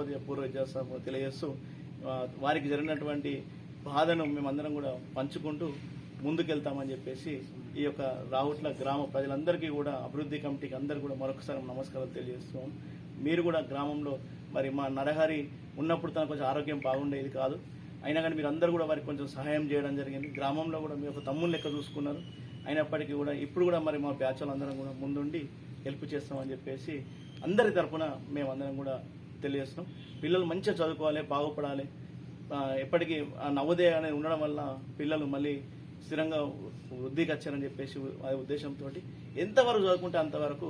నవోదయ పూర్వ విద్యాసంస్థ తెలియజేస్తూ వారికి జరిగినటువంటి బాధను మేమందరం కూడా పంచుకుంటూ ముందుకెళ్తామని చెప్పేసి ఈ యొక్క రావుట్ల గ్రామ ప్రజలందరికీ కూడా అభివృద్ధి కమిటీకి అందరికీ కూడా మరొకసారి నమస్కారాలు తెలియజేస్తున్నాం. మీరు కూడా గ్రామంలో మరి మా నరహరి ఉన్నప్పుడు తనకు కొంచెం ఆరోగ్యం బాగుండేది కాదు, అయినా కానీ మీరు అందరూ కూడా వారికి కొంచెం సహాయం చేయడం జరిగింది. గ్రామంలో కూడా మీ యొక్క తమ్ముళ్ళు లెక్క చూసుకున్నారు. అయినప్పటికీ కూడా ఇప్పుడు కూడా మరి మా బ్యాచ్ వాళ్ళందరం కూడా ముందుండి హెల్ప్ చేస్తామని చెప్పేసి అందరి తరఫున మేమందరం కూడా తెలియజేస్తున్నాం. పిల్లలు మంచిగా చదువుకోవాలి, బాగుపడాలి. ఎప్పటికీ నవోదయ అనేది ఉండడం వల్ల పిల్లలు మళ్ళీ స్థిరంగా వృద్ధికి వచ్చారని చెప్పేసి ఆ ఉద్దేశంతో ఎంతవరకు చదువుకుంటే అంతవరకు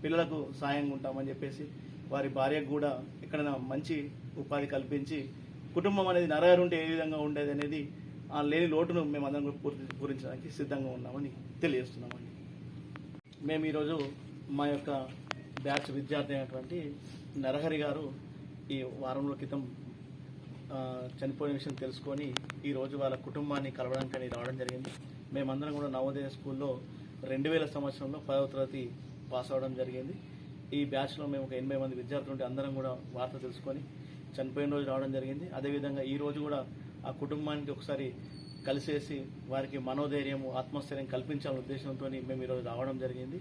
పిల్లలకు సాయంగా ఉంటామని చెప్పేసి వారి భార్యకు కూడా ఎక్కడైనా మంచి ఉపాధి కల్పించి కుటుంబం అనేది నరహరి ఉంటే ఏ విధంగా ఉండేది అనేది ఆ లేని లోటును మేమందరం కూడా పూరించడానికి సిద్ధంగా ఉన్నామని తెలియజేస్తున్నామండి. మేము ఈరోజు మా యొక్క బ్యాచ్ విద్యార్థి అయినటువంటి నరహరి గారు ఈ వారంలో క్రితం చనిపోయిన విషయం తెలుసుకొని ఈరోజు వాళ్ళ కుటుంబాన్ని కలవడానికని రావడం జరిగింది. మేమందరం కూడా నవోదయ స్కూల్లో 2000 సంవత్సరంలో 10వ తరగతి పాస్ అవ్వడం జరిగింది. ఈ బ్యాచ్లో మేము ఒక 80 మంది విద్యార్థులు ఉంటే అందరం కూడా వార్త తెలుసుకొని చనిపోయిన రోజు రావడం జరిగింది. అదేవిధంగా ఈ రోజు కూడా ఆ కుటుంబానికి ఒకసారి కలిసేసి వారికి మనోధైర్యం, ఆత్మస్థైర్యం కల్పించాలనే ఉద్దేశంతో మేము ఈరోజు రావడం జరిగింది.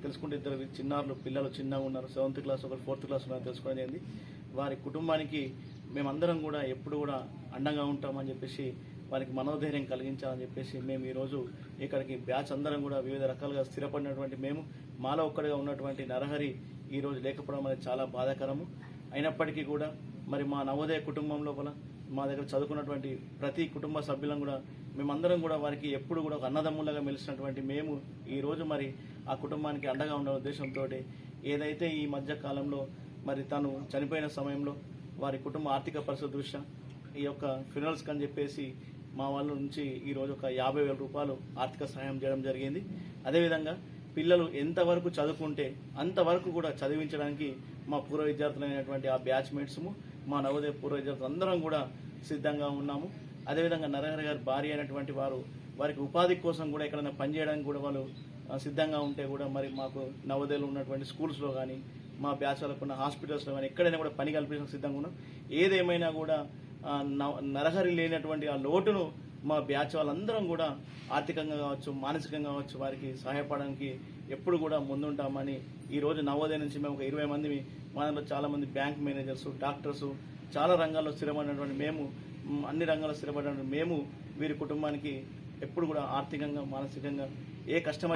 తెలుసుకుంటే ఇద్దరు చిన్నారులు పిల్లలు చిన్నగా ఉన్నారు, 7th క్లాస్, ఒకరు 4th క్లాస్ ఉన్నారని తెలుసుకోవడం జరిగింది. వారి కుటుంబానికి మేమందరం కూడా ఎప్పుడు కూడా అండగా ఉంటామని చెప్పేసి వారికి మనోధైర్యం కలిగించాలని చెప్పేసి మేము ఈరోజు ఇక్కడికి బ్యాచ్ అందరం కూడా వివిధ రకాలుగా స్థిరపడినటువంటి మేము మాలో ఒక్కడిగా ఉన్నటువంటి నరహరి ఈరోజు లేకపోవడం అనేది చాలా బాధాకరము. అయినప్పటికీ కూడా మరి మా నవోదయ కుటుంబం లోపల మా దగ్గర చదువుకున్నటువంటి ప్రతి కుటుంబ సభ్యులను కూడా మేమందరం కూడా వారికి ఎప్పుడు కూడా ఒక అన్నదమ్ములుగా మెలిసినటువంటి మేము ఈరోజు మరి ఆ కుటుంబానికి అండగా ఉండే ఉద్దేశంతో ఏదైతే ఈ మధ్య కాలంలో మరి తను చనిపోయిన సమయంలో వారి కుటుంబ ఆర్థిక పరిస్థితి దృష్ట్యా ఈ యొక్క ఫ్యూనరల్స్కి అని చెప్పేసి మా వాళ్ళ నుంచి ఈరోజు ఒక 50,000 రూపాయలు ఆర్థిక సహాయం చేయడం జరిగింది. అదేవిధంగా పిల్లలు ఎంతవరకు చదువుకుంటే అంతవరకు కూడా చదివించడానికి మా పూర్వ విద్యార్థులైనటువంటి ఆ బ్యాచ్మేట్స్ము మా నవోదయ పూర్వ విద్యార్థులు అందరం కూడా సిద్ధంగా ఉన్నాము. అదేవిధంగా నరహరి గారి భార్య అయినటువంటి వారికి ఉపాధి కోసం కూడా ఎక్కడైనా పనిచేయడానికి కూడా వాళ్ళు సిద్ధంగా ఉంటే కూడా మరి మాకు నవోదయలో ఉన్నటువంటి స్కూల్స్లో కానీ మా బ్యాచ్ వాళ్ళకు ఉన్న హాస్పిటల్స్లో కానీ ఎక్కడైనా కూడా పని కల్పించడానికి సిద్ధంగా ఉన్నాం. ఏదేమైనా కూడా నరహరి లేనటువంటి ఆ లోటును మా బ్యాచ్ వాళ్ళందరం కూడా ఆర్థికంగా కావచ్చు, మానసికంగా కావచ్చు వారికి సహాయపడడానికి ఎప్పుడు కూడా ముందుంటామని ఈరోజు నవోదయ నుంచి మేము ఒక 20 మంది, మా దాంట్లో చాలామంది బ్యాంక్ మేనేజర్స్, డాక్టర్స్, చాలా రంగాల్లో స్థిరపడినటువంటి మేము, అన్ని రంగాల్లో స్థిరపడినటువంటి మేము వీరి కుటుంబానికి ఎప్పుడు కూడా ఆర్థికంగా, మానసికంగా ఏ కష్టమైతే